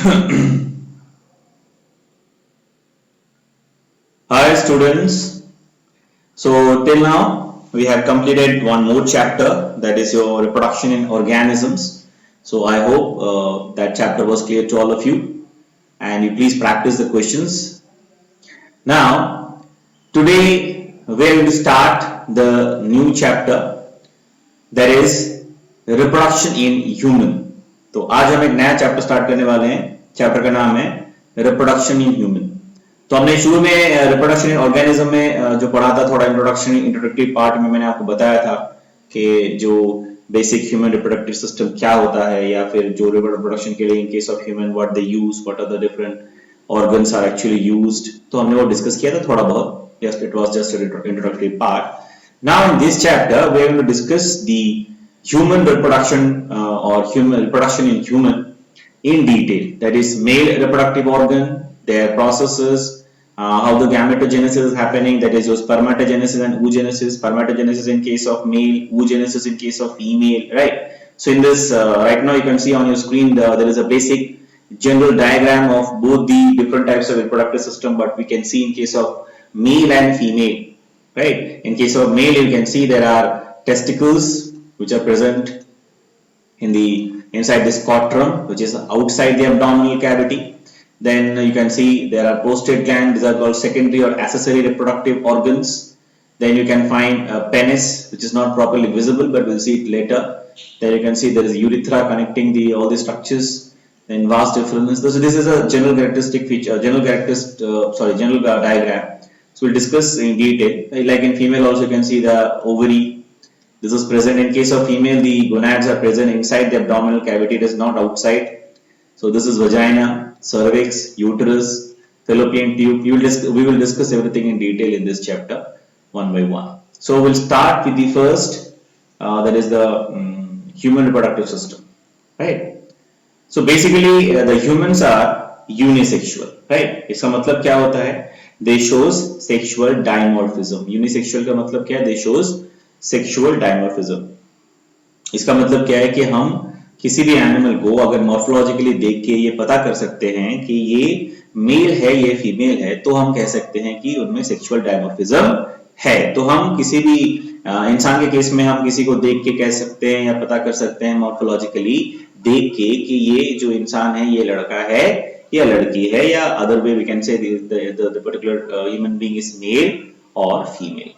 Hi students. So till now we have completed one more chapter, that is your reproduction in organisms. So I hope that chapter was clear to all of you, and you please practice the questions. Now today we are going to start the new chapter, that is reproduction in human. तो आज हम एक नया chapter start करने वाले हैं. Chapter का नाम है रिप्रोडक्शन इन ह्यूमन. तो हमने शुरू में रिप्रोडक्शन इन ऑर्गेनिज्म में जो पढ़ा था, थोड़ा इंट्रोडक्शन इंट्रोडक्टरी पार्ट में मैंने आपको बताया था कि जो बेसिक ह्यूमन रिप्रोडक्टिव सिस्टम क्या होता है, या फिर जो रिप्रोडक्शन के लिए in case of human what they use, what are the different organs are actually used. तो हमने वो डिस्कस किया था थोड़ा बहुत. Just it was just introductory part. Now in this chapter we are going to discuss the human reproduction or human reproduction in human in detail. That is male reproductive organ, their processes, how the gametogenesis is happening, that is your spermatogenesis and oogenesis. Spermatogenesis in case of male, oogenesis in case of female, right? So in this right now you can see on your screen there is a basic general diagram of both the different types of reproductive system, but we can see in case of male and female. Right? In case of male, you can see there are testicles which are present in the inside the scrotum, which is outside the abdominal cavity. Then you can see there are prostate gland. These are called secondary or accessory reproductive organs. Then you can find a penis, which is not properly visible, but we'll see it later. Then you can see there is urethra connecting all the structures. Then vast difference. So this is a general characteristic feature, general diagram. So we'll discuss in detail. Like in female also you can see the ovary. This is present. In case of female, the gonads are present inside the abdominal cavity. It is not outside. So this is vagina, cervix, uterus, fallopian tube. We will discuss everything in detail in this chapter one by one. So we'll start with the first, that is the human reproductive system, right? So basically the humans are unisexual, right? इसका मतलब क्या होता है? They shows sexual dimorphism. Unisexual का मतलब क्या है? They shows sexual dimorphism. इसका मतलब क्या है कि हम किसी भी एनिमल को अगर मॉर्फोलॉजिकली देख के ये पता कर सकते हैं कि ये मेल है, ये फीमेल है, तो हम कह सकते हैं कि उनमें सेक्सुअल डायमॉर्फिज्म है. तो हम किसी भी इंसान के केस में हम किसी को देख के कह सकते हैं या पता कर सकते हैं मॉर्फोलॉजिकली देख के कि ये जो इंसान है ये लड़का है या लड़की है, या other way we can say the particular human being is male or female,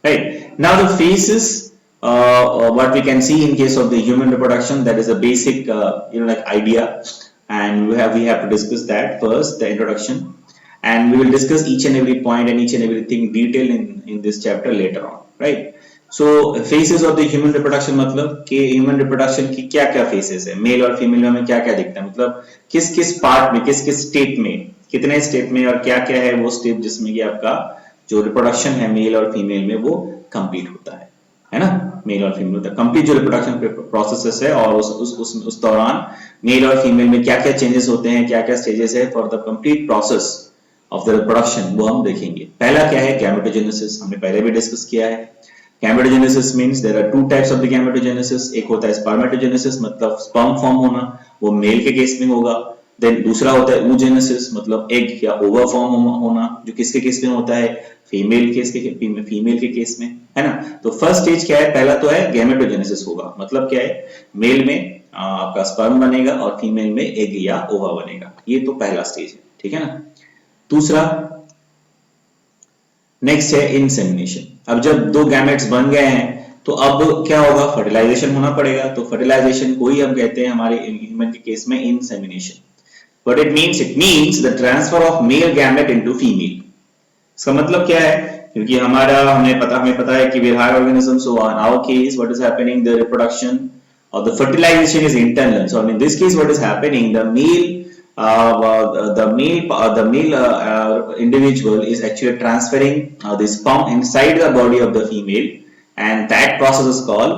right? Now the faces, what we can see in case of the human reproduction, that is a basic like idea, and we have to discuss that first, the introduction, and we will discuss each and every point and each and everything detail in this chapter later on, right? So phases of the human reproduction मतलब कि human reproduction की क्या क्या phases है, mail और female में हमें क्या क्या दिखता है, मतलब किस किस पार्ट में, किस किस स्टेट में, कितने स्टेप में, और क्या क्या है वो स्टेप जिसमें कि आपका जो रिप्रोडक्शन है मेल और फीमेल में वो कंप्लीट होता है ना? मेल और फीमेल होता है कंप्लीट जो रिप्रोडक्शन प्रोसेस है, और उस दौरान मेल और फीमेल में क्या क्या चेंजेस होते हैं, क्या क्या स्टेजेस है for the complete process of the reproduction, वो हम देखेंगे. पहला क्या है? गैमेटोजेनेसिस. हमने पहले भी डिस्कस किया है. Gametogenesis means there are two types of the gametogenesis. एक होता है spermatogenesis, मतलब sperm form होना, वो मेल के केस में होगा. Then दूसरा होता है oogenesis, मतलब egg या ova form होना, जो किसके केस में होता है? फीमेल के केस में, है ना? तो फर्स्ट स्टेज क्या है? पहला तो है gametogenesis होगा, मतलब क्या है? मेल में आपका sperm बनेगा और फीमेल में egg या ova बनेगा. ये तो पहला स्टेज है, ठीक है ना? दूसरा नेक्स्ट है इंसेमिनेशन. अब जब दो गैमेट्स बन गए हैं तो अब क्या होगा? फर्टिलाइजेशन होना पड़ेगा. तो फर्टिलाइजेशन को ही हम कहते हैं हमारे ह्यूमन के केस में insemination. What it means the transfer of male gamete into female. इसका मतलब क्या है? क्योंकि हमें पता है कि we are organism, so in our case what is happening, the reproduction और the fertilization is internal. So in this case what is happening, the male individual is actually transferring the sperm inside the body of the female, and that process is called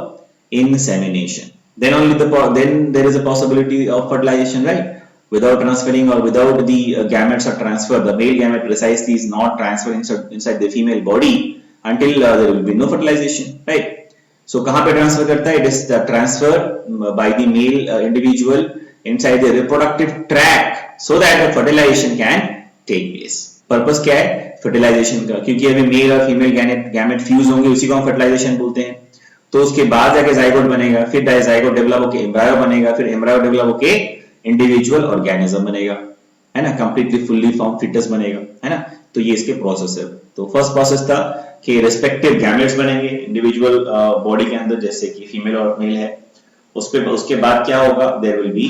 insemination. Then there is a possibility of fertilization, right? Without transferring or without the gametes are transferred, the male gamete precisely is not transferred inside the female body until there will be no fertilization, right? So कहाँ पे transfer करता है? It is the transfer by the male individual inside the reproductive tract so that the fertilization can take place. Purpose क्या है fertilisation का? क्योंकि अभी mail और फीमेल गैमेट फ्यूज होंगे, उसी को हम फर्टिलाइजेशन बोलते हैं। तो उसके बाद जाके जाइगोट बनेगा, फिर जाइगोट डेवलप होके एम्ब्रायो बनेगा, फिर एम्ब्रायो डेवलप होके इंडिविजुअल ऑर्गेनिज्म बनेगा, है ना, कंप्लीटली फुल्ली फॉर्म फिटस बनेगा, है ना। तो ये इसके प्रोसेस है। तो फर्स्ट प्रोसेस था कि रिस्पेक्टिव गैमेट्स बनेंगे इंडिविजुअल बॉडी के अंदर, जैसे कि फीमेल और मेल है। उसके बाद क्या होगा, there will be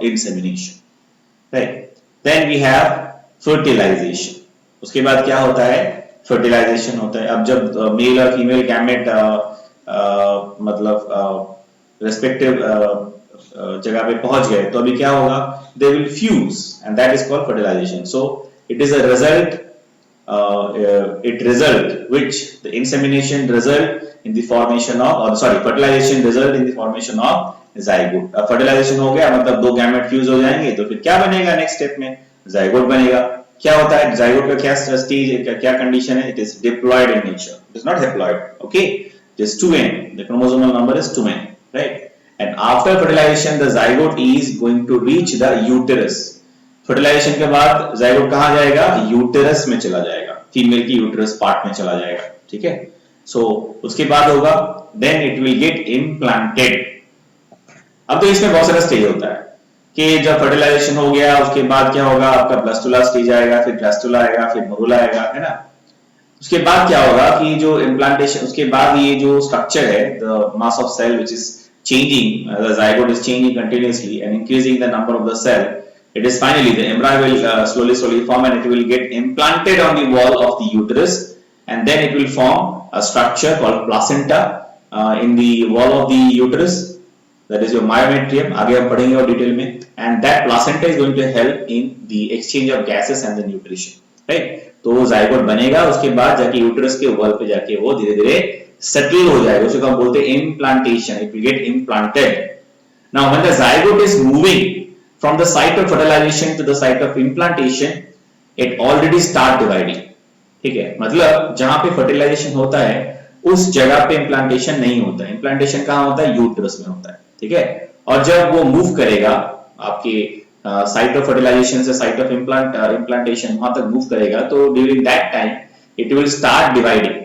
insemination, right. Then we have fertilization. उसके बाद क्या होता है, फर्टिलाइजेशन होता है। अब जब मेल और फीमेल गैमेट मतलब रिस्पेक्टिव जगह पे पहुंच गए, तो अभी क्या होगा, they will fuse and that is called fertilization. So it is a result, which the insemination result in the formation of, or sorry, fertilization result in the formation of zygote। अब fertilization हो गया मतलब दो gamete fuse हो जाएंगे, तो फिर क्या बनेगा नेक्स्ट स्टेप में, zygote बनेगा। क्या होता है zygote का, क्या स्टेज, क्या कंडीशन है, it is diploid in nature, it is not haploid, okay, just 2n, the chromosomal number is 2n, right? And after fertilization the zygote is going to reach the uterus। Fertilization के बाद zygote कहां जाएगा, uterus में चला जाएगा, female की uterus part में चला जाएगा, ठीक है। सो उसके बाद होगा, then it will get implanted. अब तो इसमें बहुत सारा स्टेज होता है कि जब फर्टिलाइजेशन हो गया उसके बाद क्या होगा, आपका ब्लास्टुला स्टेज आएगा, फिर ब्लास्टुला आएगा, फिर मरूला आएगा, है ना। उसके बाद क्या होगा कि जो इम्प्लांटेशन, उसके बाद ये जो स्ट्रक्चर है, the mass of cell which is changing, the zygote is changing continuously and increasing the number of the cell. It is finally the embryo will slowly form and it will get implanted on the wall of the uterus, and then it will form a structure called placenta in the wall of the uterus, that is your myometrium। आगे हम पढ़ेंगे और detail में। and that placenta is going to help in the exchange of gases and the nutrition, right? तो वो zygote बनेगा, उसके बाद जाके यूटरस के वॉल पे जाके वो धीरे धीरे सेटल हो जाएगा, उसको हम बोलते हैं implantation। It will get implanted। Now when the zygote is moving from the site of fertilization to the site of implantation, it already start dividing, ठीक है। मतलब जहां पे फर्टिलाइजेशन होता है उस जगह पे इम्प्लांटेशन नहीं होता है, इम्प्लांटेशन कहां होता है, यूट्रस में होता है, ठीक है। और जब वो मूव करेगा आपके साइट ऑफ फर्टिलाइजेशन से साइट ऑफ इम्प्लांटेशन वहां तक मूव करेगा, तो during that time it will start dividing,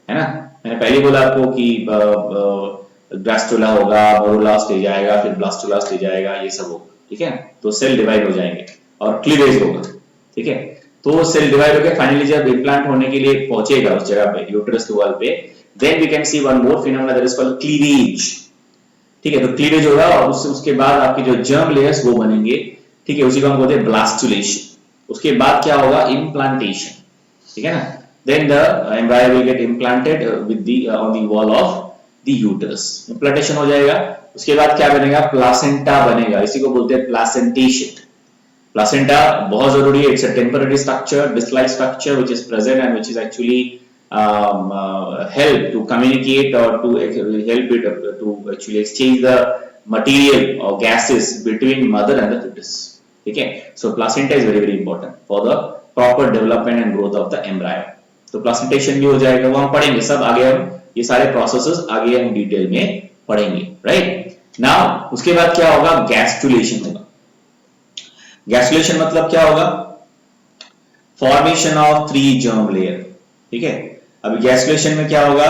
है ना। मैंने पहले बोला आपको कि ब्लास्टुला होगा, मरूला स्टेज आएगा, फिर ब्लास्टुला स्टेज आएगा, ये सब होगा, ठीक है। तो सेल डिवाइड हो जाएंगे और क्लीवेज होगा, ठीक है। तो सेल डिवाइड होकर फाइनली जब इम्प्लांट होने के लिए पहुंचेगा उस जगह पे, यूट्रस के वॉल पे, then we can see one more phenomena that is called cleavage, ठीक है। तो क्लीवेज होगा और उसके बाद आपके जो जर्म लेयर्स वो बनेंगे, ठीक है, उसी को हम बोलते हैं ब्लास्टुलेशन। उसके बाद क्या होगा, इम्प्लांटेशन, ठीक है ना। Then the embryo will get implanted with the on the wall of the uterus, implantation हो जाएगा। उसके बाद क्या बनेगा, प्लासेंटा बनेगा, इसी को बोलते हैं प्लासेंटेशन। प्लासेंटा बहुत जरूरी है, it's a temporary structure, disc-like structure which is present and which is actually help to communicate or to help it to actually exchange the material or gases between mother and the fetus, ठीक है। So placenta is very important for the proper development and growth of the embryo। तो placentation भी हो जाएगा, वो हम पढ़ेंगे सब आगे, हम ये सारे प्रोसेसेस आगे हम डिटेल में पढ़ेंगे, राइट। नाउ उसके बाद क्या होगा, गैस्ट्रुलेशन होगा। गैस्ट्रुलेशन मतलब क्या होगा, फॉर्मेशन ऑफ 3 जर्म लेयर, ठीक है। अभी गैस्ट्रुलेशन में क्या होगा,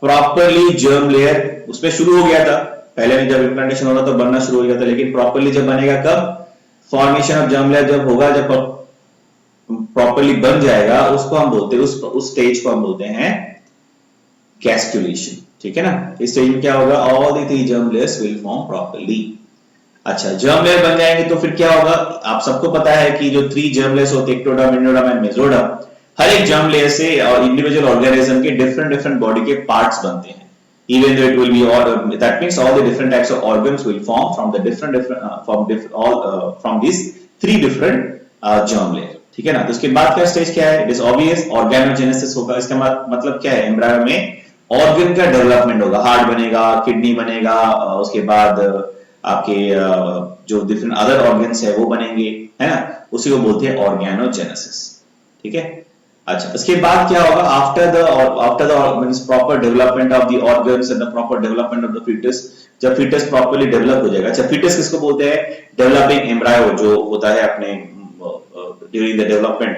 प्रॉपरली जर्म लेयर उसमें शुरू हो गया था, पहले में जब इम्प्लांटेशन हो रहा तो बनना शुरू हो गया था, लेकिन प्रॉपरली जब बनेगा कब, फॉर्मेशन ऑफ जर्म लेयर जब होगा, जब प्रॉपरली बन जाएगा, उसको हम बोलते हैं, उस स्टेज को हम बोलते हैं गैस्ट्रुलेशन, ठीक है ना। इस स्टेज में क्या होगा, all the 3 germ layers will form properly. अच्छा, जर्म लेयर बन जाएंगे तो फिर क्या होगा, आप सबको पता है कि जो 3 जर्म लेयर्स होते हैं, एक्टोडर्म, एंडोडर्म एंड मेसोडर्म, हर एक जर्म लेयर से और इंडिविजुअल ऑर्गेनिज्म के डिफरेंट बॉडी के पार्ट्स बनते हैं। Even though it will be all, that means all the different types of organs will form from the from these 3 different germ layer, ठीक है ना। तो उसके बाद का स्टेज क्या है, इट इज ऑब्वियस, ऑर्गेनोजेनेसिस होगा। इसका मतलब क्या है, एम्ब्रायो में ऑर्गन का डेवलपमेंट होगा, हार्ट बनेगा, किडनी बनेगा, उसके बाद आपके जो डिफरेंट अदर ऑर्गन्स है वो बनेंगे, है ना, उसी को बोलते हैं ऑर्गेनोजेनेसिस, ठीक है। अच्छा, इसके बाद क्या होगा, after the means proper development of the organs and the proper development of the fetus, जब फीटस प्रॉपर्ली डेवलप हो जाएगा। अच्छा, फीटस किसको बोलते हैं? डेवलपिंग एम्ब्रायो जो होता है अपने during the development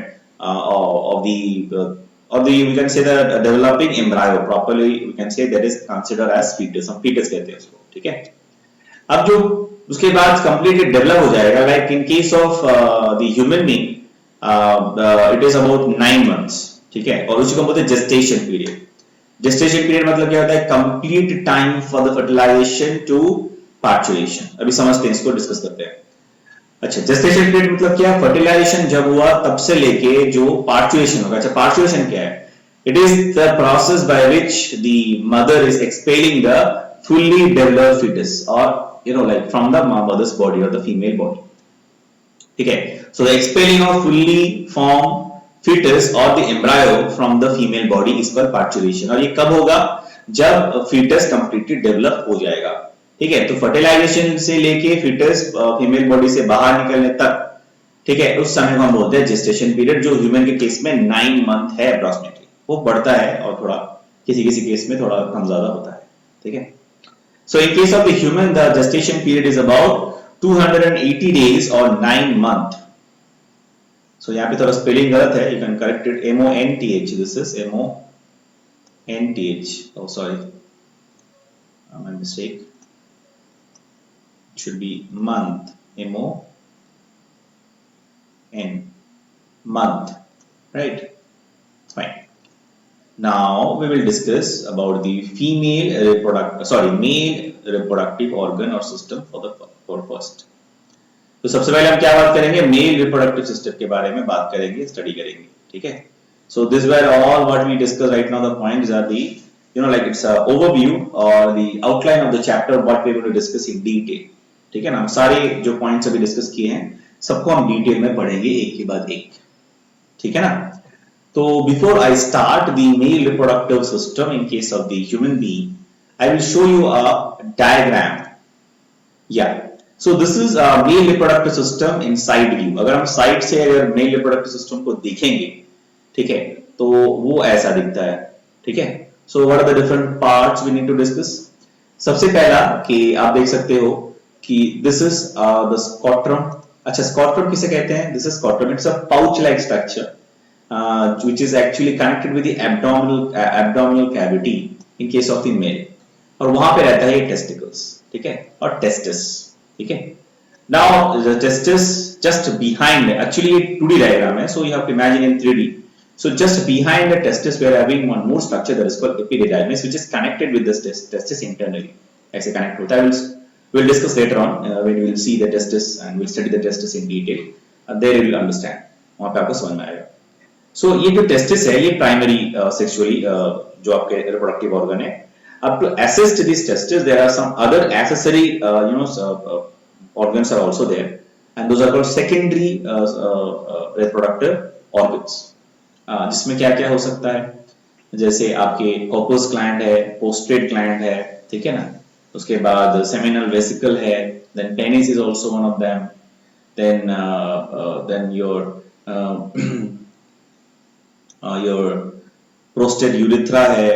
of the we can say the developing embryo, properly we can say that is considered as fetus, हम fetus कहते हैं उसको, ठीक है। अब जो उसके बाद कंप्लीटली डेवलप हो जाएगा, like in case of the human being it is about 9 months, ठीक है। और उसी को बोलते हैं जेस्टेशन पीरियड। जेस्टेशन पीरियड मतलब क्या होता है? Complete time for the fertilization to parturition. अभी समझते हैं, इसको डिस्कस करते हैं। अच्छा, जेस्टेशन पीरियड मतलब क्या? फर्टिलाइजेशन जब हुआ तब से लेके जो पार्चुरेशन होगा। अच्छा, पार्चुरेशन क्या है? It is the process by which the mother is expelling the fully developed fetus, or like from the mother's body or the female body, ठीक है। so the expelling of fully formed fetus or the embryo from the female body is called parturition, और ये कब होगा? जब fetus completely develop हो जाएगा, ठीक है। तो फर्टिलाइजेशन से लेके fetus फीमेल बॉडी से बाहर निकलने तक, ठीक है, उस समय को हम बोलते हैं जेस्टेशन पीरियड, जो ह्यूमन के केस में 9 month है अप्रोक्सीमेटली। वो बढ़ता है और थोड़ा किसी किसी केस में थोड़ा कम ज्यादा होता है, ठीक है। So in case of the human, the gestation period is about 280 days or 9 month. So यहाँ पे थोड़ा spelling गलत है, you can correct it, MONTH, this is MONTH, oh sorry, my mistake, it should be month, MON, month, right, fine. Now we will discuss about the male reproductive organ or system for first. तो सबसे पहले हम क्या बात करेंगे? Male reproductive system के बारे में बात करेंगे, स्टडी करेंगे, ठीक है। So this were all what we discuss right now, the points are the like it's overview और the outline of the chapter what we going to discuss in detail, ठीक है ना। हम सारे जो पॉइंट्स अभी डिस्कस किए हैं सबको हम डिटेल में पढ़ेंगे एक के बाद एक, ठीक है ना। So before I start the male reproductive system in case of the human being, I will show you a diagram. Yeah. So this is a male reproductive system in side view. अगर हम side से अगर male reproductive system को देखेंगे, ठीक है, तो वो ऐसा दिखता है, ठीक है। So what are the different parts we need to discuss? सबसे पहला कि आप देख सकते हो कि this is the scrotum. अच्छा, scrotum किसे कहते हैं? This is scrotum. It's a pouch-like structure. Which is actually connected with the abdominal cavity in case of the male, और वहां पे रहता है testicles, ठीक है, और testis, ठीक है। Now the testis just behind, actually ये 2D diagram है, so you have to imagine in 3D. So just behind the testis we are having one more structure that is called epididymis, which is connected with the testis internally. ऐसे connect होता है। We'll discuss later on when we will see the testis and we'll study the testis in detail. There you will understand, वहां पे आपको समझ में आएगा। सो ये जो टेस्टिस है ये प्राइमरी सेक्सुअली जो आपके रिप्रोडक्टिव ऑर्गन है। अब to assist this testis there are some other accessory organs are also there, and those are called secondary reproductive organs, जिसमें क्या क्या हो सकता है? जैसे आपके कॉर्पस ग्लैंड है, पोस्ट्रेट ग्लैंड है, ठीक है ना। उसके बाद सेमिनल वेसिकल है, then penis is also one of them, then your prostate urethra है,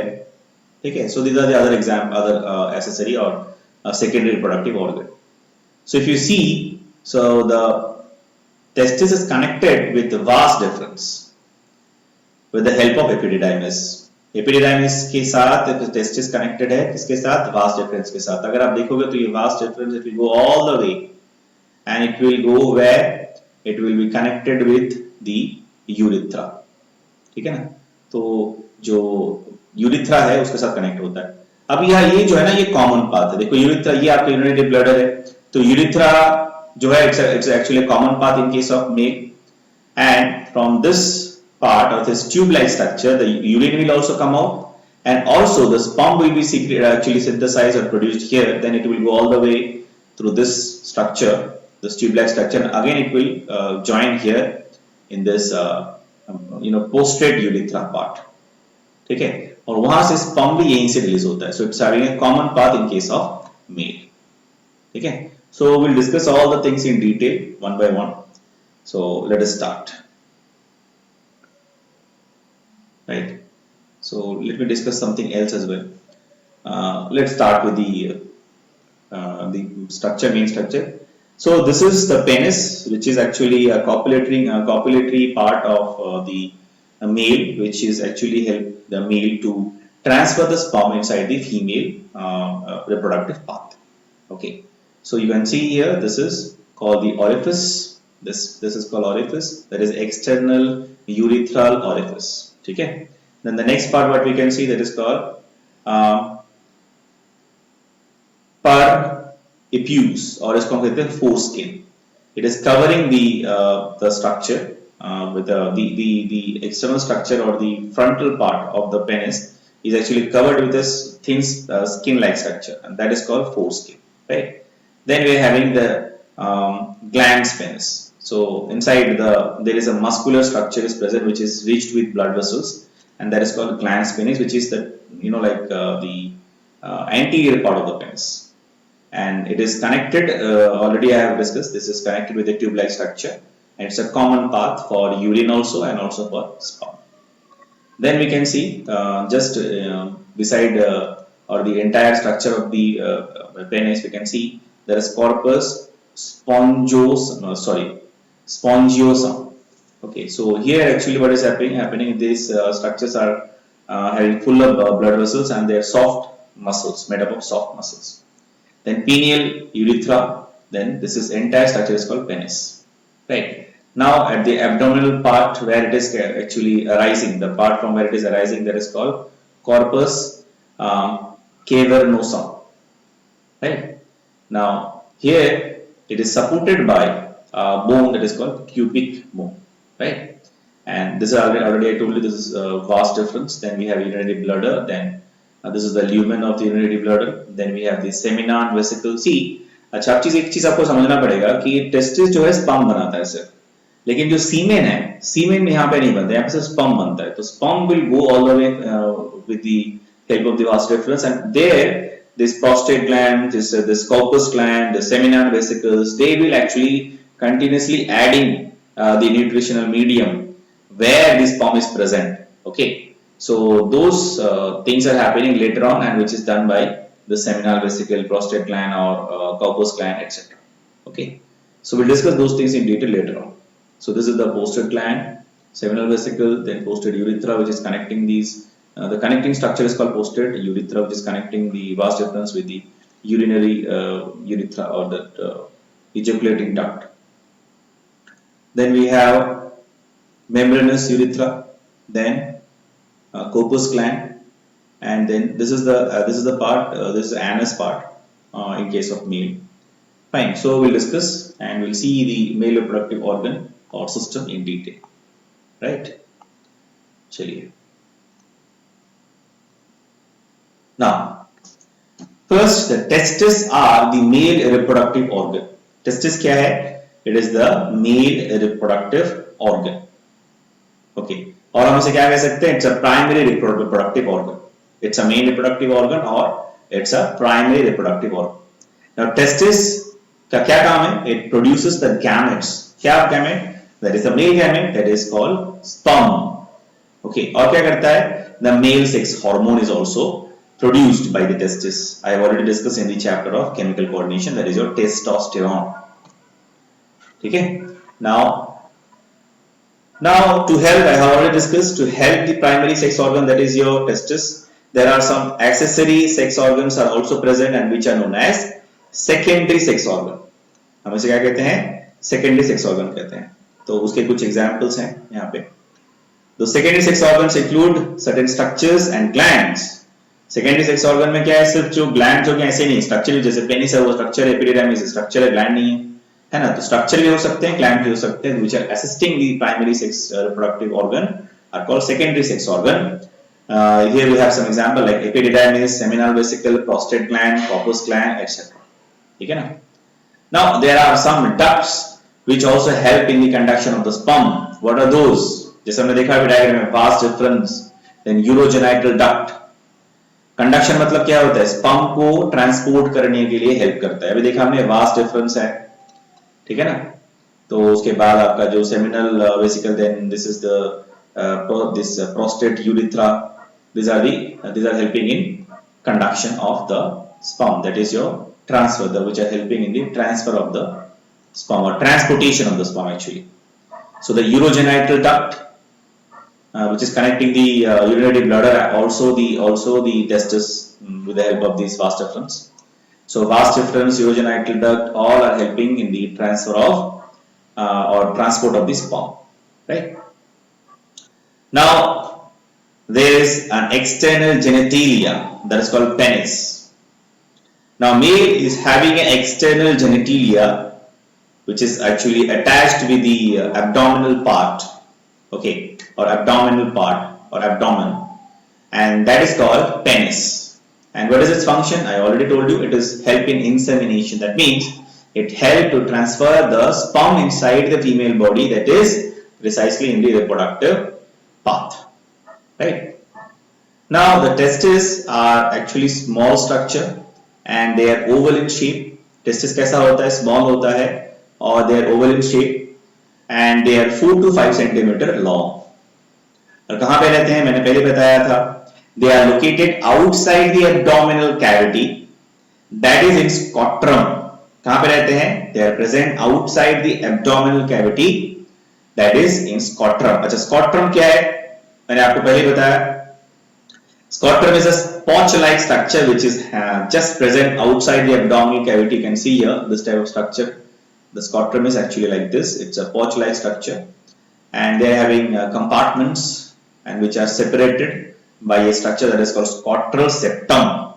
ठीक है। So these are the other accessory or secondary reproductive organ. So if you see, so the testis is connected with the vas deferens with the help of epididymis. Epididymis के साथ testis connected है किसके साथ? vas deferens के साथ। अगर आप देखोगे तो ये vas deferens it will go all the way and it will go where it will be connected with the urethra, ठीक है ना। तो जो यूरिथ्रा है उसके साथ कनेक्ट होता है। अब ये जो है ना ये कॉमन पाथ है। देखो यूरिथ्रा ये आपका यूरिनरी ब्लैडर है, तो यूरिथ्रा जो है it's actually common path in case of male, and from this part of this tube like structure the urine will also come out and also the sperm will be actually synthesized और produced here, then it will go all the way through this structure, this tube like structure, again it will join here in this पोस्ट्रेट urethra part, ठीक है। और वहां से sperm भी यहीं से रिलीज होता है। So it's having a common path in case of male, ठीक है। So will discuss all the things in detail one by one. So let us start, right. So let me discuss something else as well. Let's start with the the structure, main structure. So this is the penis, which is actually a copulatory part of the male, which is actually help the male to transfer the sperm inside the female reproductive path. Okay, so you can see here, this is called the orifice. This is called orifice, that is external urethral orifice. Okay, then the next part what we can see, that is called per epuse, or इसको हम कहते हैं foreskin. It is covering the structure with the external structure, or the frontal part of the penis is actually covered with this thin skin-like structure, and that is called foreskin. Right? Then we are having the glans penis. So inside there is a muscular structure is present, which is reached with blood vessels, and that is called glans penis, which is the the anterior part of the penis. And it is connected, already I have discussed, this is connected with a tube-like structure, and it's a common path for urine also, and also for sperm. Then we can see just beside or the entire structure of the penis, we can see there is corpus spongiosum. Okay, so here actually what is happening, these structures are having full of blood vessels, and they are soft muscles, made up of soft muscles. Then pineal urethra, then this is entire structure is called penis. Right? Now at the abdominal part where it is actually arising, the part from where it is arising, that is called corpus cavernosum. Right? Now here it is supported by a bone that is called cubic bone. Right? And this is already I told you, this is a vast difference. Then we have urinary bladder, then this is the lumen of the urinary bladder, then we have the seminal vesicle. See, अच्छा एक चीज आपको समझना पड़ेगा कि testis जो है sperm बनाता है सिर्फ, लेकिन जो सीमेन है, सीमेन यहाँ पे नहीं बनता, यहाँ पे सिर्फ स्पर्म बनता है. तो sperm will go all the way with the help of the vas deferens, and there this prostate gland, this corpus gland, the seminal vesicles, they will actually continuously adding the nutritional medium where this sperm is present. Okay, so those things are happening later on, and which is done by the seminal vesicle, prostate gland, or corpus gland, etc. Okay, so we'll discuss those things in detail later on. So this is the prostate gland, seminal vesicle, then prostate urethra, which is connecting these. The connecting structure is called prostate urethra, which is connecting the vas deferens with the urinary urethra, or that ejaculating duct. Then we have membranous urethra, then corpus gland, and then this is the part, this is the anus part in case of male. Fine. So we'll discuss and we'll see the male reproductive organ or system in detail. Right? चलिए. Now, first, the testes are the male reproductive organ. Testis क्या है? It is the male reproductive organ. Okay. और हम इसे क्या कह सकते हैं? It's a primary reproductive organ. It's a main reproductive organ, or it's a primary reproductive organ. Now, testis का क्या काम है? It produces the gametes. क्या gamete? That is the male gamete, that is called sperm. Okay. और क्या करता है? The male sex hormone is also produced by the testis. I have already discussed in the chapter of chemical coordination, that is your testosterone. ठीक है? Now to help, I have already discussed, to help the primary sex organ, that is your testis, there are some accessory sex organs are also present, and which are known as secondary sex organ. हम इसे क्या कहते हैं? Secondary sex organ कहते हैं. तो उसके कुछ examples हैं यहाँ पे. The secondary sex organs include certain structures and glands. Secondary sex organ में क्या है? सिर्फ जो glands हो गए ऐसे नहीं, structure जैसे penis है वो structure है, epididymis structure है, gland नहीं है ना? तो structure भी हो सकते हैं, gland भी हो सकते हैं, which are assisting the primary sex reproductive organ are called secondary sex organ. Here we have some example like epididymis, seminal vesicle, prostate gland, corpus gland, etc. ठीक है ना? Now there are some ducts which also help in the conduction of the sperm. What are those? जैसे हमने देखा है diagram में, vas deferens, then urogenital duct. Conduction मतलब क्या होता है? स्पर्म को ट्रांसपोर्ट करने के लिए हेल्प करता है. अभी देखा हमने vas deferens है, ठीक है ना? तो उसके बाद आपका जो seminal vesicle, then this is the prostate urethra. These are helping in conduction of the sperm, that is your transfer, which are helping in the transfer of the sperm or transportation of the sperm actually. So the urogenital duct, which is connecting the urinary bladder, also the testis with the help of these vas deferens. So vas deferens, urogenital duct, all are helping in the transfer of or transport of the sperm, right? Now there is an external genitalia that is called penis. Now male is having an external genitalia which is actually attached with the abdominal part, okay, or abdominal part or abdomen, and that is called penis. And what is its function? I already told you, it is help in insemination. That means it help to transfer the sperm inside the female body, that is precisely in the reproductive path, right? Now the testes are actually small structure and they are oval in shape. Testis कैसा होता है? Small होता है और they are oval in shape and they are 4 to 5 centimeter long. और कहाँ पे रहते हैं? मैंने पहले बताया था. They are located outside the abdominal cavity, that is in scrotum. कहाँ पे रहते हैं? They are present outside the abdominal cavity, that is in scrotum. अच्छा, scrotum क्या है? मैंने आपको पहले बताया. Scrotum is a pouch-like structure which is just present outside the abdominal cavity. You can see here this type of structure. The scrotum is actually like this. It's a pouch-like structure, and they are having compartments and which are separated by a structure that is called scrotal septum,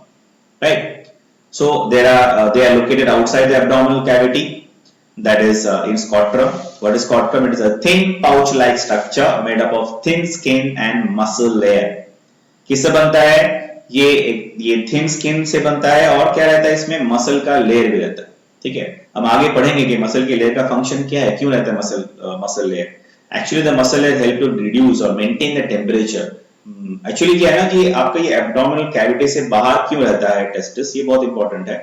right? So they are located outside the abdominal cavity, that is in scrotum. What is scrotum? It is a thin pouch-like structure made up of thin skin and muscle layer. किससे बनता है? ये thin skin से बनता है और क्या रहता है इसमें? मसल का लेयर भी रहता है, ठीक है? हम आगे पढ़ेंगे कि मसल के लेयर का फंक्शन क्या है, क्यों रहता है muscle layer. Actually the muscle layer help to reduce और मेंटेन द टेम्परेचर. एक्चुअली क्या है ना कि आपका ये एब्डोमिनल कैविटी से बाहर क्यों रहता है टेस्टिस, ये बहुत इंपॉर्टेंट है.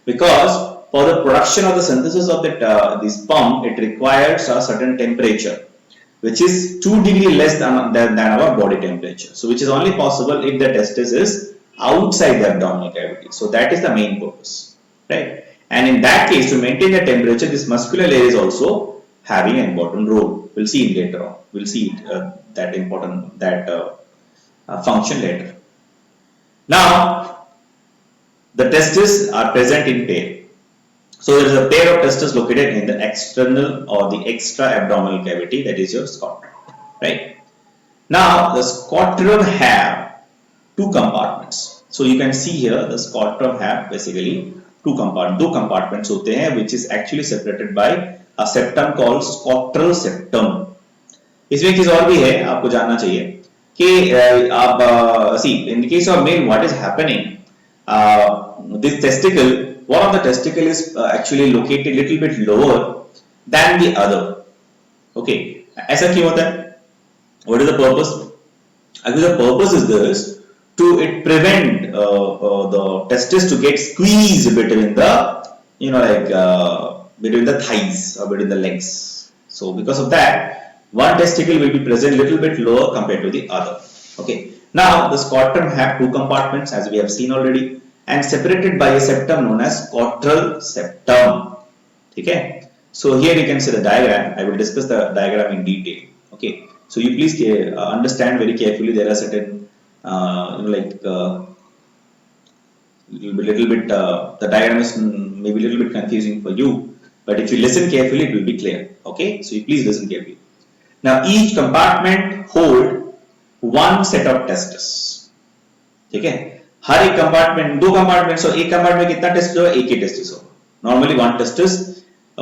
Because for the production of the synthesis of the sperm it requires a certain temperature which is 2 degree less than our body temperature. So which is only possible if the testis is outside the abdominal cavity. So that is the main purpose, right? And in that case, to maintain the temperature, this muscular layer is also having an important role. We'll see it later on. We'll see that function later. Now, the testes are present in pair. So there is a pair of testes located in the external or the extra abdominal cavity, that is your scrotum, right? Now the scrotum have two compartments. So you can see here the scrotum have basically two compartments होते हैं which is actually separated by a septum called scrotal septum. इसमें एक चीज और भी है आपको जानना चाहिए कि आप see in the case of male what is happening, this testicle, one of the testicle is actually located little bit lower than the other. Okay, ऐसा क्यों होता है? What is the purpose? Actually, the purpose is this: to it prevent the testis to get squeezed between the between the thighs or between the legs. So because of that, one testicle will be present little bit lower compared to the other. Okay. Now the scrotum have two compartments as we have seen already, and separated by a septum known as scrotal septum. Okay. So here you can see the diagram. I will discuss the diagram in detail. Okay. So you please understand very carefully. There are certain little bit the diagram is maybe a little bit confusing for you, but if you listen carefully, it will be clear. Okay. So you please listen carefully. Now each compartment hold one set of testes. ठीक है? हर एक compartment, दो compartments, और एक compartment में कितना testis होगा? एक ही टेस्टिस होगा. Normally one testis.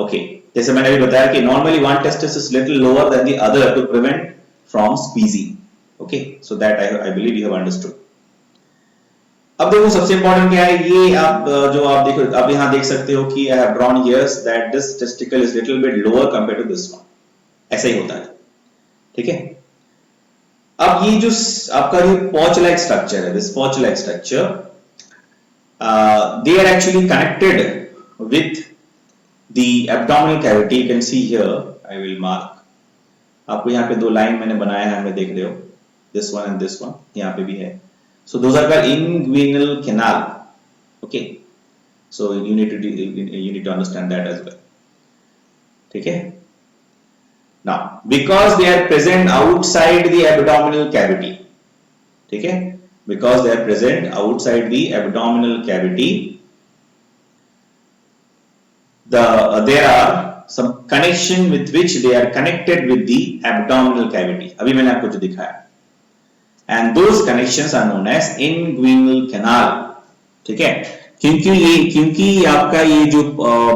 ओके, जैसे मैंने अभी बताया कि normally one testis is little lower then the other to prevent from squeezing. Okay, so that I believe you have understood. अब देखो सबसे इंपॉर्टेंट क्या है, ये आप जो आप देखो, अब यहां देख सकते हो कि I have drawn here's that this testicle is little bit lower compared to this one. ऐसा ही होता है. ठीक है. अब ये जो आपका जो pouch like structure है, this pouch like structure, they are actually connected with the abdominal cavity. You can see here, I will mark. आपको यहाँ पे दो लाइन मैंने बनाया है, हमें देख रहे हो, this one and this one, यहाँ पे भी है. So those are called inguinal canal. Okay. So you need to understand that as well. ठीक है? Now, because they are present outside the abdominal cavity, ठीक है? Because they are present outside the abdominal cavity, there are some connection with which they are connected with the abdominal cavity. अभी मैंने आपको जो दिखाया, and those connections are known as inguinal canal. ठीक है? क्योंकि आपका ये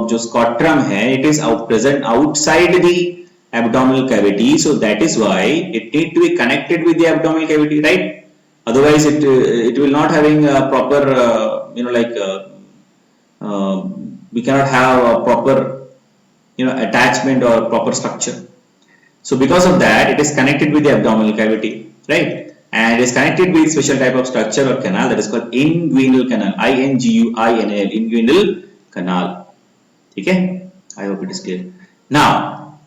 जो स्कॉट्रम है, it is present outside the abdominal cavity, so that is why it need to be connected with the abdominal cavity, right? Otherwise it will not having a proper we cannot have a proper attachment or proper structure. So because of that, it is connected with the abdominal cavity, right? And it is connected with special type of structure or canal that is called inguinal canal, INGUINAL, inguinal canal. Okay, I hope it is clear. Now,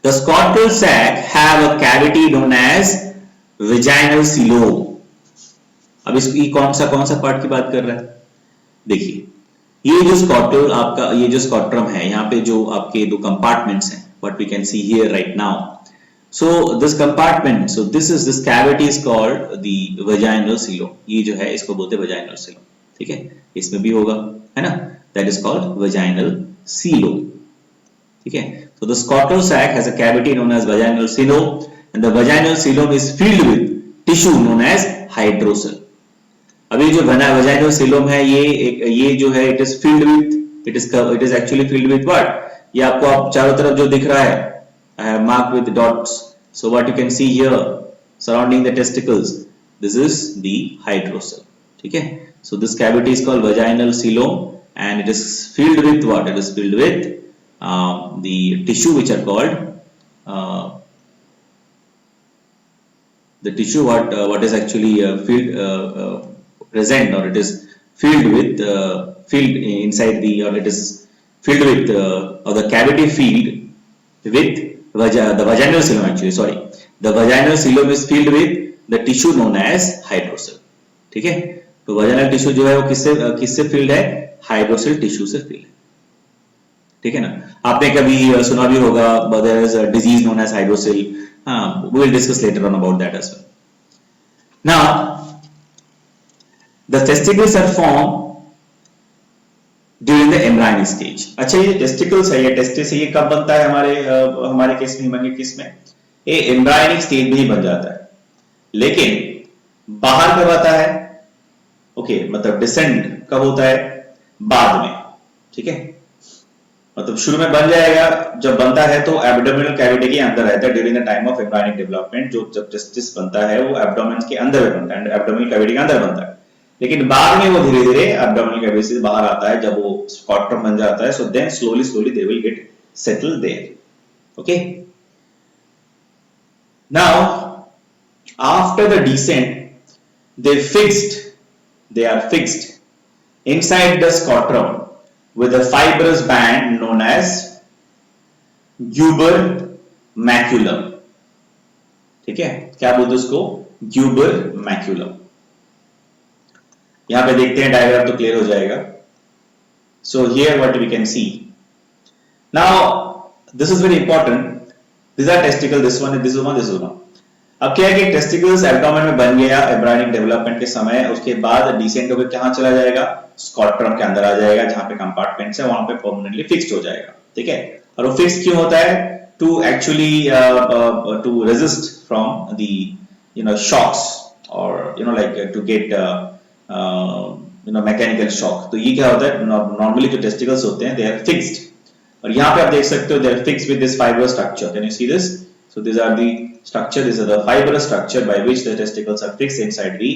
the scrotal sac have a cavity known as vaginal coelom. अब इसकी कौन सा part की बात कर रहा है? देखिए, ये जो स्कॉटल आपका, ये जो स्कॉट्रम है, यहाँ पे जो आपके दो कंपार्टमेंट्स हैं, what we can see here right now. So this compartment, so this cavity is called the vaginal coelom. ये जो है इसको बोलते हैं vaginal coelom. ठीक है? इसमें भी होगा, है ना? That is called vaginal coelom. ठीक है? So the scrotal sac has a cavity known as vaginal coelom, and the vaginal coelom is filled with tissue known as hydrocele. अभी जो vaginal coelom है, ये जो है it is filled with, it is actually filled with what? ये आपको आप चारों तरफ जो दिख रहा है, I have marked with dots. So what you can see here surrounding the testicles, this is the hydrocele. ठीक है? So this cavity is called vaginal coelom, and it is filled with what? It is filled with the tissue which are called the tissue what is actually filled present, or it is filled with filled inside the, or it is filled with or the cavity filled with the vaginal coelom actually, sorry, the vaginal coelom is filled with the tissue known as hydrocele. ठीक है? तो vaginal tissue जो है वो किससे filled है? hydrocele tissue से filled है. ठीक है ना? आपने कभी सुना भी होगा, there is a disease known as hydrocele. We will discuss later on about that as well. Now, the testicles are formed during the embryonic stage. अच्छा, ये testicles है, ये testis है, ये कब बनता है हमारे केस में, ह्यूमन के केस में? ये embryonic stage में ही बन जाता है. लेकिन बाहर कब आता है? ओके, मतलब descend कब होता है? बाद में. ठीक है? मतलब शुरू में बन जाएगा, जब बनता है तो एब्डोमिनल कैविटी के अंदर रहता है during the time of embryonic development. जब टेस्टिस बनता है वो एब्डोमेन के अंदर बनता है, एब्डोमिनल कैविटी के अंदर बनता है. लेकिन बाद में वो धीरे धीरे एब्डोमिनल कैविटी से बाहर आता है जब वो स्कॉट्रम बन जाता है. So then slowly they will get settled there. Okay, now after the descent they are fixed inside the scrotum with a fibrous band known as gubernaculum. ठीक है? क्या बोलते हैं उसको? gubernaculum. यहां पे देखते हैं, डायग्राम तो क्लियर हो जाएगा. So here what we can see. Now this is very important. These are testicles. This one. अब क्या है कि टेस्टिकल्स एब्डोमेन में बन गया एम्ब्रायनिक डेवलपमेंट के समय, उसके बाद डिसेंट होकर कहां चला जाएगा? स्कॉट्रम के अंदर आ जाएगा, जहां पे कंपार्टमेंट्स है वहां पे परमानेंटली फिक्स्ड हो जाएगा. ठीक है? और वो फिक्स क्यों होता है? To actually to resist from the shocks, और like to get mechanical shock. तो ये क्या होता है? नॉर्मली जो टेस्टिकल्स होते हैं दे आर फिक्स्ड, और यहाँ पे आप देख सकते हो they are fixed with this fibrous structure. Can you see this? So these are the structure, these are the fibrous structure by which the testicles are fixed inside the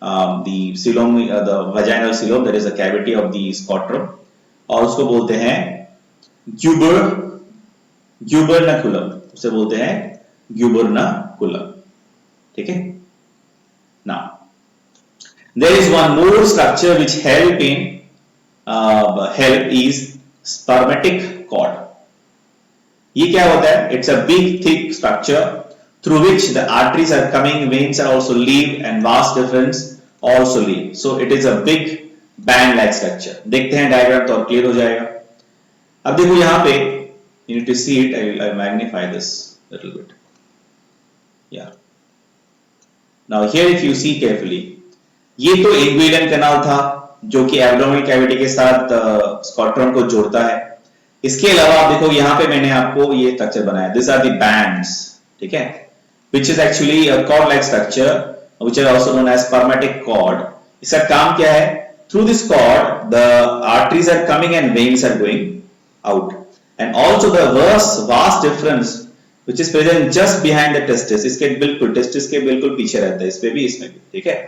coelom, the vaginal coelom, that is the cavity of the scrotum, और उसको बोलते हैं gubernaculum. उसे बोलते हैं gubernaculum. ठीक है? Now there is one more structure which help is spermatic cord. ये क्या होता है? It's a big thick structure through which the arteries are coming, veins are also leave, and vas deferens also leave. So it is a big band like structure. देखते हैं diagram तो और clear हो जाएगा। अब देखो यहाँ पे you need to see it. I'll magnify this little bit. Yeah. Now here if you see carefully, ये तो इंग्विलियन कैनाल था जो कि एब्डोमिनल कैविटी के साथ स्कॉट्रम को जोड़ता है। इसके अलावा आप देखो यहाँ पे मैंने आपको ये स्ट्रक्चर बनाया, दिस आर द बैंड्स, ठीक है, which is actually a cord like structure which are also known as spermatic cord. इसका काम क्या है? Through this cord the arteries are coming and veins are going out, and also the vast difference which is present just behind the testis, इसके बिल्कुल testis के बिल्कुल पीछे रहता है, इस पे भी इसमें भी, ठीक है।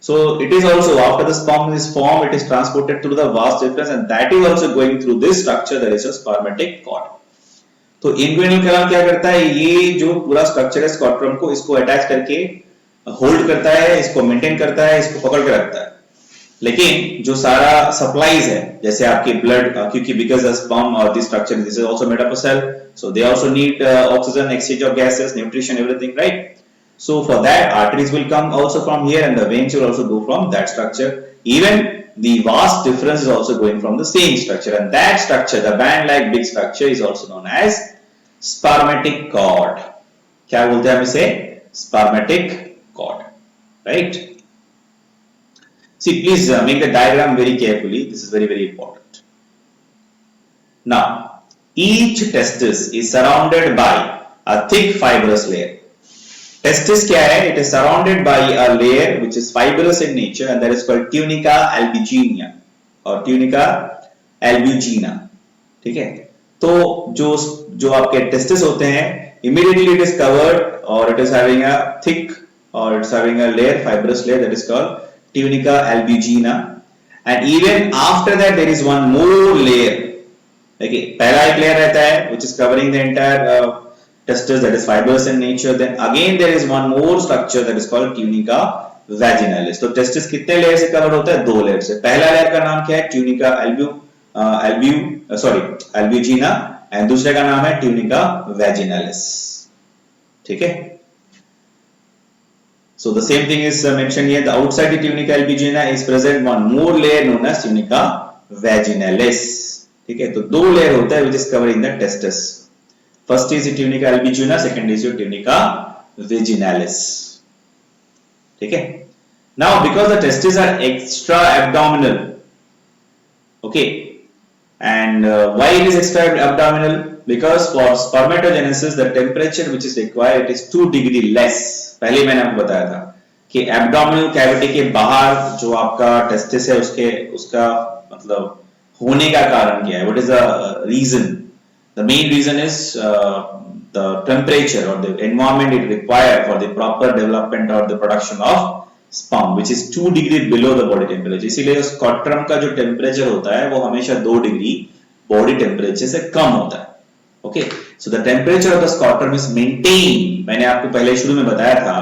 So it is also after the sperm is formed, it is transported through the vast difference, and that is also going through this structure that is a spermatic cord. तो इंग्विनल कैनाल क्या करता है? ये जो पूरा structure है स्कॉट्रम को, इसको अटैच करके होल्ड करता है, इसको मेंटेन करता है, इसको पकड़ के रखता है। लेकिन जो सारा सप्लाईज है, जैसे आपके ब्लड, क्योंकि बिकॉज द स्पर्म और this structure this is also made up of cell, so they also need oxygen, exchange of gases, nutrition, everything, right? So for that, arteries will come also from here, and the veins will also go from that structure. Even the vast difference is also going from the same structure, and that structure, the band-like big structure, is also known as spermatic cord. क्या बोलते हैं हम इसे? Spermatic cord, right? See, please make the diagram very carefully. This is very important. Now, each testis is surrounded by a thick fibrous layer. Testis क्या है? It is surrounded by a layer which is fibrous in nature, and that is called tunica albuginea or tunica albugina, ठीक है? तो जो आपके testis होते हैं, immediately it is covered or it is having a thick or it's having a layer, fibrous layer, that is called tunica albugina, and even after that there is one more layer. Okay, पहला एक layer रहता है which is covering the entire testis, that is fibrous in nature. Then again there is one more structure that is called tunica vaginalis. तो testis कितने layer से cover होता है? 2 layer से। पहला लेयर का नाम क्या है? tunica albugina, एंड दूसरे का नाम है tunica vaginalis, ठीक है? So the same thing is mentioned here. The outside the tunica albugina is present one more layer known as tunica vaginalis, ठीक है? तो 2 लेयर होता है which is covering the testis. First is the tunica albugina, second is your tunica vaginalis, ठीक है? Now because the testes are extra abdominal, okay, and why it is extra abdominal? Because for spermatogenesis the temperature which is required, it is 2 degree less. पहले मैंने आपको बताया था कि abdominal cavity के बाहर जो आपका testis है उसका मतलब होने का कारण क्या है? What is the reason? The main reason is the temperature or the environment it required for the proper development or the production of sperm, which is 2 degree below the body temperature. इसीलिए स्कॉट्रम का जो temperature होता है वो हमेशा 2 degree body temperature से कम होता है। Okay, so the temperature of the scrotum is maintain. मैंने आपको पहले शुरू में बताया था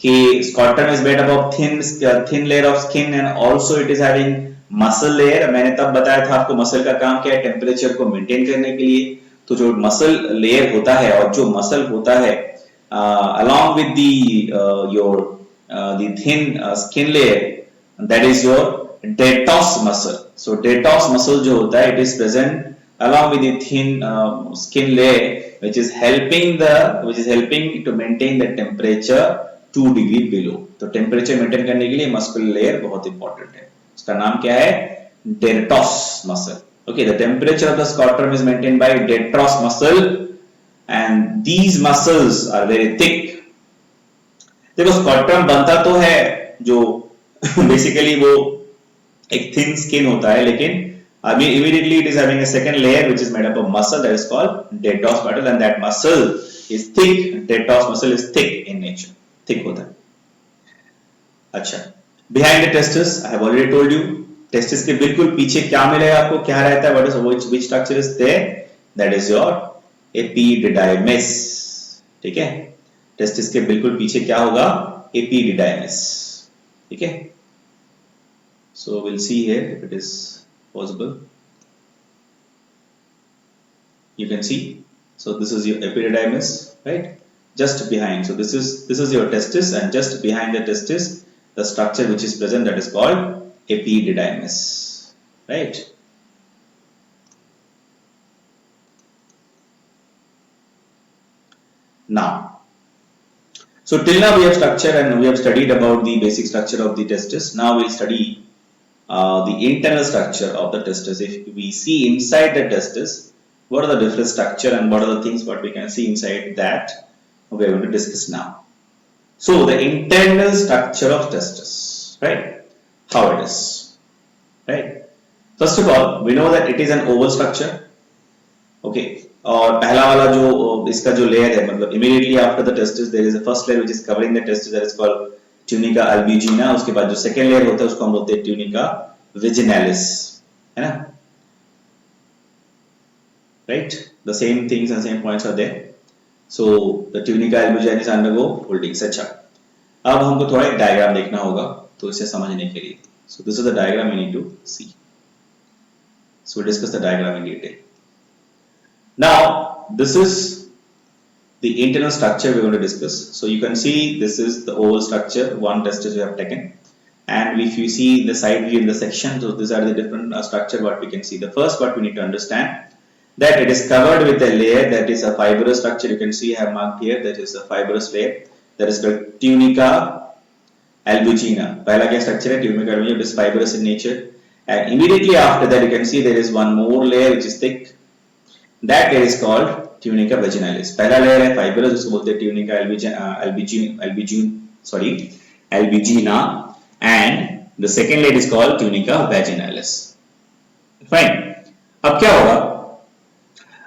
कि scrotum is made up of thin layer of skin and also it is having muscle layer. मैंने तब बताया था आपको मसल का काम क्या है? टेम्परेचर को मेंटेन करने के लिए। तो जो मसल लेयर होता है और जो मसल होता है along with the thin skin layer, that is your deltoid muscle. So deltoid muscle जो होता है, it is present along with the thin skin layer which is helping to maintain the temperature 2 degree below. तो temperature maintain करने के लिए muscular layer बहुत important है। उसका नाम क्या है? deltoid muscle. Okay, the temperature of the scrotum is maintained by detrous muscle, and these muscles are very thick. देखो scrotum बनता तो है जो basically वो एक thin skin होता है, लेकिन immediately it is having a second layer which is made up of muscle that is called detrous muscle, and that muscle is thick. Detrous muscle is thick in nature, thick होता है। अच्छा, behind the testis, I have already told you. Testis के बिल्कुल पीछे क्या मिलेगा आपको? क्या रहता है? which structure is there? That is your epididymis, ठीक है? टेस्टिस के बिल्कुल पीछे क्या होगा? epididymis, ठीक है? So we'll see here if it is possible. You can see. So this is your epididymis, right? Just behind. So this is your testis, and just behind the testis, the structure which is present, that is called epididymis, right? Now, so till now we have structure and we have studied about the basic structure of the testis. Now we'll study the internal structure of the testis. If we see inside the testis, what are the different structure and what are the things what we can see inside that we are going to discuss now. So the internal structure of testis, right? How it is, right? First of all, we know that it is an oval structure. Okay. और पहला वाला जो इसका जो layer है मतलब immediately after the testis there is a first layer which is covering the testis that is called tunica albigina. उसके बाद जो second layer होता है उसको हम बोलते हैं tunica vaginalis, है ना? Right? The same things and same points are there. So the tunica albiginalis undergo foldings. अच्छा. अब हमको थोड़ा एक डायग्राम देखना होगा तो इसे समझने के लिए. So this is the diagram we need to see. So we'll discuss the diagram in detail. Now, this is the internal structure we're going to discuss. So you can see this is the oval structure, one testis we have taken. And if you see the side view in the section, so these are the different structure what we can see. The first what we need to understand that it is covered with a layer that is a fibrous structure. You can see I have marked here that is a fibrous layer that is called tunica albigina. Pehla kya structure hai? Tunica albigina, it is fibrous in nature. And immediately after that you can see there is one more layer which is thick. That layer is called tunica vaginalis. पहला layer है fibrous जिसको बोलते हैं tunica albigina and the second layer is called tunica vaginalis. Fine. अब क्या होगा?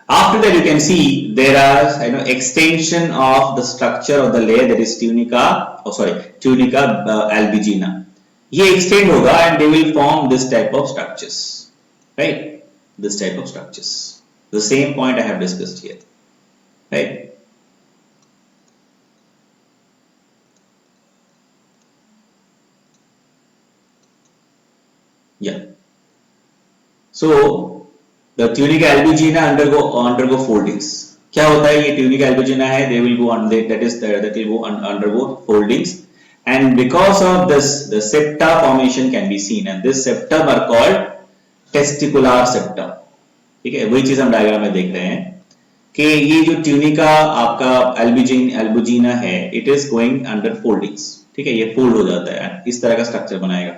After that you can see there are extension of the structure of the layer that is tunica albigina. ये extend होगा and they will form this type of structures, right? This type of structures. The same point I have discussed here, right? Yeah. So the tunica albigina undergo foldings. क्या होता है ये tunica albigina है? They will go on that will go undergo foldings, and because of this, the septa formation can be seen, and this septum are called testicular septum. ठीक है, वही चीज हम डायग्राम में देख रहे हैं कि ये जो ट्यूनिका आपका एल्बुजिना है it is going under foldings. ठीक है, ये फोल्ड हो जाता है, इस तरह का स्ट्रक्चर बनाएगा.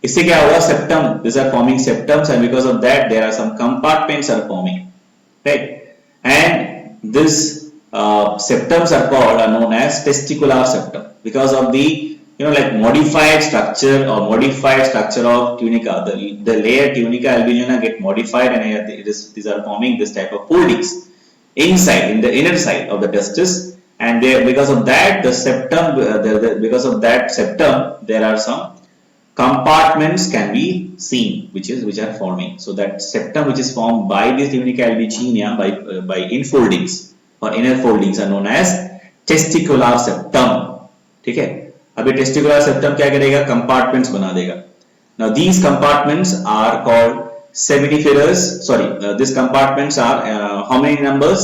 इससे क्या होगा? Septum, this are forming septums and because of that there are some compartments are forming, right? And this septums are called are known as testicular septum because of the like modified structure or modified structure of tunica. The layer tunica albigina get modified and these are forming this type of foldings inside in the inner side of the testis, and because of that the septum because of that septum there are some compartments can be seen which are forming. So that septum which is formed by this tunica albigina by infoldings or inner foldings are known as testicular septum. ठीक है, अभी testicular septum क्या करेगा? Compartments बना देगा. Now these compartments are called seminiferous. These compartments are how many numbers?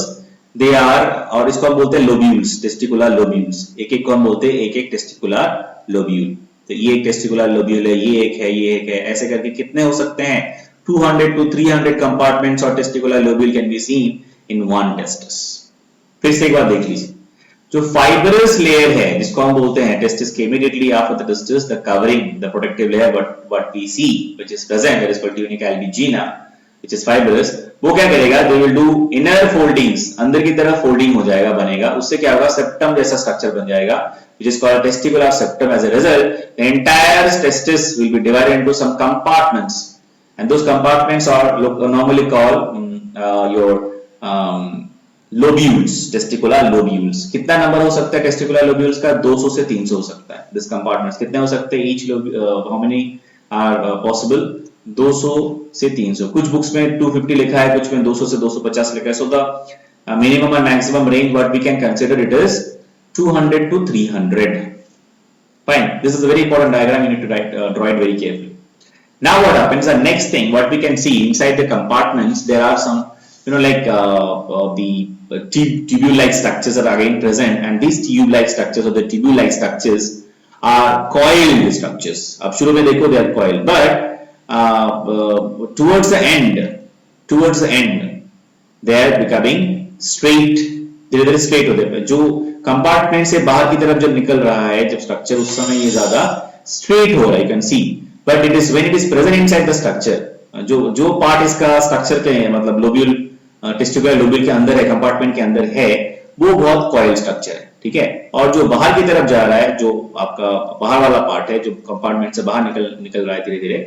They are, और इसको हम बोलते हैं lobules, testicular lobules. एक को हम बोलते हैं एक testicular lobule. तो ये एक testicular lobule है, ये एक है, ऐसे करके कितने हो सकते हैं? 200 to 300 compartments और testicular lobule can be seen in one testis. फिर से एक बार देख लीजिए, जो फाइब्रस लेयर है जिसको हम बोलते हैं टेस्टिस के immediately after the testis the covering the protective layer what we see which is present that is called tunica albuginea which is fibrous. वो क्या करेगा? They will do inner foldings, अंदर की तरफ फोल्डिंग हो जाएगा, बनेगा. उससे क्या होगा? सेप्टम जैसा स्ट्रक्चर बन जाएगा which is called testicular septum. As a result the entire testis will be divided into some compartments and those compartments are normally called your lobules, testicular lobules. कितना नंबर हो सकता है टेस्टिकुलर लोब्यूल्स का? 200 से 300 हो सकता है. दिस कंपार्टमेंट्स कितने हो सकते हैं? Each how many are possible? 200 से 300. कुछ बुक्स में 250 लिखा है, कुछ में 200 से 250 लिखा है. So the minimum and maximum range what we can consider it is 200 to 300. Fine. This is a very important diagram. You need to draw it very carefully. Now what happens? The next thing what we can see inside the compartments, there are some the tubule-like structures are again present, and these tube-like structures or the tubule-like structures are coiled structures. अब शुरू में देखो they are coiled, but towards the end they are becoming straight. धीरे धीरे straight होते हैं. जो compartment से बाहर की तरफ जब निकल रहा है जब स्ट्रक्चर, उस समय ये ज्यादा स्ट्रेट हो रहा है, you can see. But it is when it is present inside the structure, जो पार्ट इसका स्ट्रक्चर के मतलब लोब्यूल, टेस्टिकुलर लोब्यूल के अंदर है, कंपार्टमेंट के अंदर है, वो बहुत कॉइल स्ट्रक्चर है. ठीक है. और जो बाहर की तरफ जा रहा है, जो आपका बाहर वाला पार्ट है, जो कंपार्टमेंट से बाहर निकल रहा है धीरे धीरे,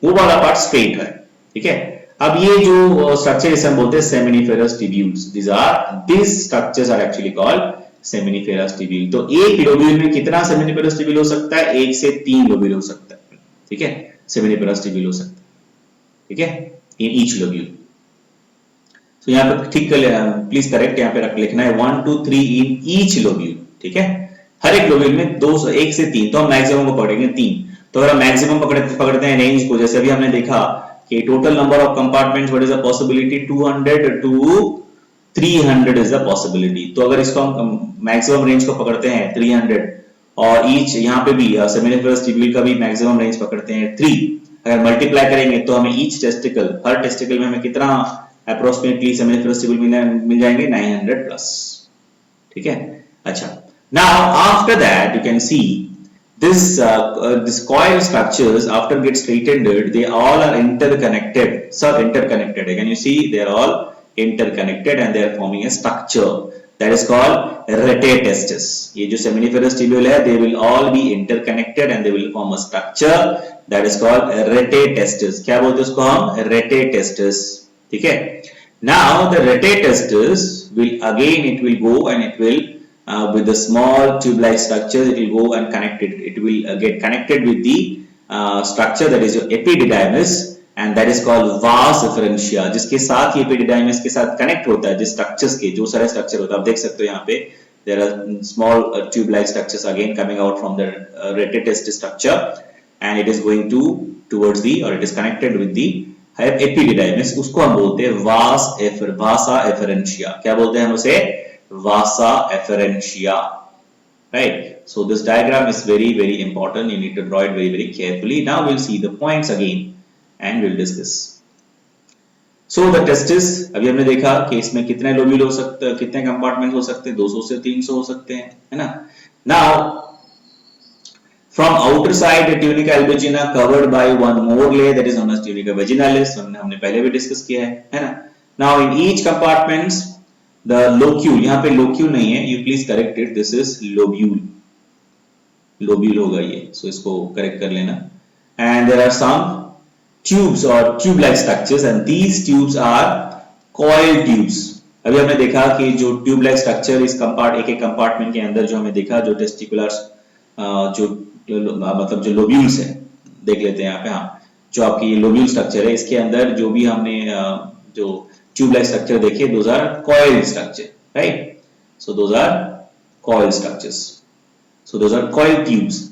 वो वाला पार्ट स्ट्रेट है. ठीक है. अब ये जो स्ट्रक्चर इसे हम बोलते हैं seminiferous tubules. This structures are actually called seminiferous tubule. तो एक लोब्यूल में कितना सेमिनिफेरस ट्यूब्यूल हो सकता है? 1 से 3 लोब्यूल हो सकता है. ठीक है. सेमिनिफेरस ट्यूब्यूल हो सकता है. ठीक है. In each lobule. तो यहाँ पे ठीक कर, प्लीज करेक्ट, यहाँ पे लिखना है 1 2 3 इन ईच लोब्यूल. ठीक है. हर एक लोब्यूल में 1 से 3. तो हम मैक्सिमम को पकड़ेंगे 3. तो अगर हम मैक्सिमम पकड़ते हैं रेंज को, जैसे अभी हमने देखा कि total number of compartments, what is the possibility? 200 to 300 is the possibility. तो अगर इसको हम मैक्सिमम रेंज को पकड़ते हैं 300, और ईच यहाँ पे भी सेमिनिफेरस ट्यूब्यूल का भी मैक्सिमम रेंज पकड़ते हैं 3. अगर मल्टीप्लाई करेंगे तो हमें ईच टेस्टिकल, हर टेस्टिकल में हमें कितना अप्रोक्सीमेटली सेमिनिफेरस ट्यूब्यूल मिल जाएंगे? 900 प्लस. ठीक है. अच्छा, now after that you can see this coil structures after get straightened, they all are interconnected, interconnected. Can you see they are all interconnected and they are forming a structure that is called retatestis. ये जो seminiferous tubule है, they will all be interconnected and they will form a structure that is called retatestis. क्या बोलते हैं उसको हम? retatestis. ठीक है. Now the retatestis will again, it will go and it will with the small tube-like structures, it will go and connect it. It will get connected with the structure that is your epididymis, and that is called vas efferentia. जिसके साथ ये epididymis के साथ connect होता है, जिस structures के जो सारे structure होता है, आप देख सकते हो यहाँ पे there are small tube-like structures again coming out from the retatestis structure, and it is going towards the, or it is connected with the epididymis. उसको हम बोलते हैं vasa efferentia. क्या बोलते हैं हम उसे? Vasa efferentia. Right. So this diagram is very very important. You need to draw it very very carefully. Now we'll see the points again and we'll discuss. So the testis, अभी हमने देखा कि इसमें कितने लोब्यूल हो सकते हैं, कितने कंपार्टमेंट हो सकते हैं? 200 से 300 हो सकते हैं, है ना. Now from outer side the tunica albuginea covered by one more layer that is known as tunica vaginalis. हमने पहले भी डिस्कस किया है ना. Now in each compartments the locule, यहाँ पे locule नहीं है, you please correct it, this is lobule होगा ये, so इसको correct कर लेना. And there are some tubes or tube-like structures and these tubes are coil tubes. अभी हमने देखा कि जो tube-like structure इस एक कंपार्टमेंट के अंदर जो हमें देखा, जो टेस्टिकुलर जो मतलब जो लोब्यूल्स है, देख लेते हैं यहाँ पे. हाँ, जो आपकी लोब्यूल स्ट्रक्चर है, इसके अंदर जो भी हमने जो tube-like structure देखे, those are coil structure, right? So those are coil structures. So those are coil tubes.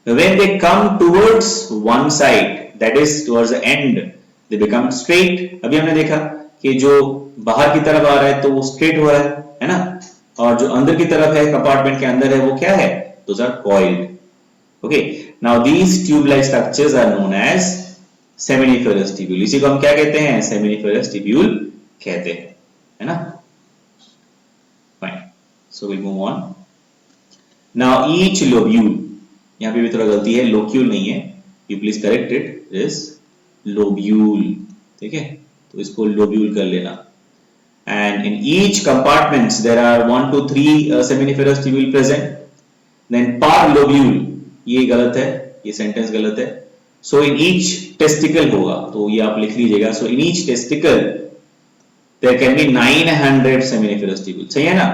When they come towards one side, that is towards the end, they become straight. अभी हमने देखा कि जो बाहर की तरफ आ रहा है तो वो straight हो रहा है ना, और जो अंदर की तरफ है, कंपार्टमेंट के अंदर है, वो क्या है? Those are coiled. Okay. Now these tube-like structures are known as seminiferous tubule. इसी को हम क्या कहते हैं? Seminiferous tubule कहते हैं, है ना. Fine. So we'll move on. Now each lobule, यहाँ पे भी थोड़ा गलती है, locule नहीं है, you please correct it, it is lobule. ठीक है. तो इसको lobule कर लेना. And in each compartments there are 1 to 3 seminiferous tubule present. Then per lobule, ये गलत है, ये सेंटेंस गलत है. So in each testicle होगा, तो ये आप लिख लीजिएगा. So in each testicle there can be 900 seminiferous tubule. सही है ना,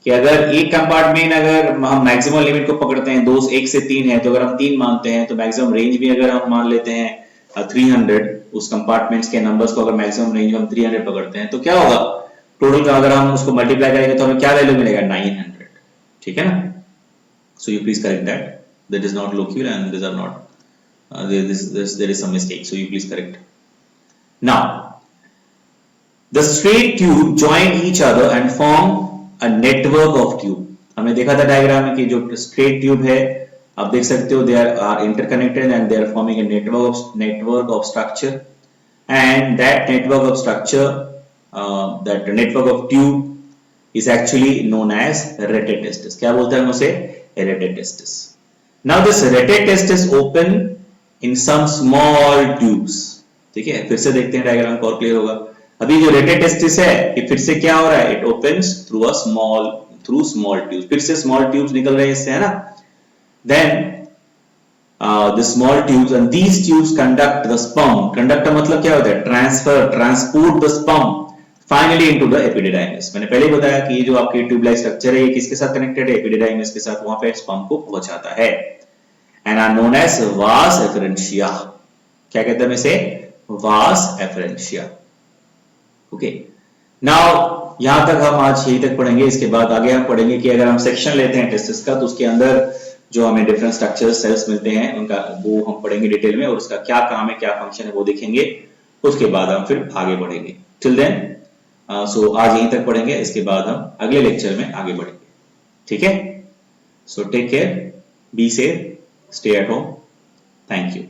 कि अगर एक कंपार्टमेंट, अगर हम मैक्सिमम लिमिट को पकड़ते हैं 1 से 3 है, तो अगर हम 3 मानते हैं, तो मैक्सिमम रेंज भी अगर हम मान लेते हैं 300, उस कंपार्टमेंट्स के नंबर्स को अगर मैक्सिमम रेंज में हम 300 पकड़ते हैं, तो क्या होगा? टोटल का अगर हम उसको मल्टीप्लाई करेंगे तो हमें क्या वैल्यू मिलेगा? 900. ठीक है ना. So you please correct that. That is not locule and these are not. There is some mistake. So you please correct. Now the straight tube join each other and form a network of tube. हमने देखा था diagram में कि जो straight tube है आप देख सकते हो they are interconnected and they are forming a network of structure, and that network of structure, that network of tube is actually known as Rete testis. क्या बोलते हैं हम उसे? Rete testis. Now this Rete testis open in some small tubes. ठीक है, फिर से देखते हैं डायग्राम को और क्लियर होगा. अभी जो Rete testis है ये फिर से क्या हो रहा है? It opens through small tubes. फिर से small tubes निकल रहे हैं इससे, है ना? Then the small tubes, and these tubes conduct the sperm. Conduct का मतलब क्या होता है? Transport the sperm finally into the epididymis. मैंने पहले बताया कि ये जो आपकी ट्यूब लाइक स्ट्रक्चर है ये किसके साथ कनेक्टेड है? एपिडिडाइमिस के साथ. वहां पे स्पर्म को पहुंचाता है and are known as vas efferentia. क्या कहते हैं इसे? vas efferentia. ओके, नाउ यहां तक हम आज यही तक पढ़ेंगे. इसके बाद आगे हम पढ़ेंगे कि अगर हम सेक्शन लेते हैं टेस्टिस का तो उसके अंदर जो हमें डिफरेंट स्ट्रक्चर सेल्स मिलते हैं उनका वो हम पढ़ेंगे डिटेल में, और उसका क्या काम है, क्या फंक्शन है वो देखेंगे. उसके बाद हम फिर आगे बढ़ेंगे. टिल देन सो आज यहीं तक पढ़ेंगे. इसके बाद हम अगले लेक्चर में आगे बढ़ेंगे. ठीक है, so take care, be safe, stay at home. Thank you.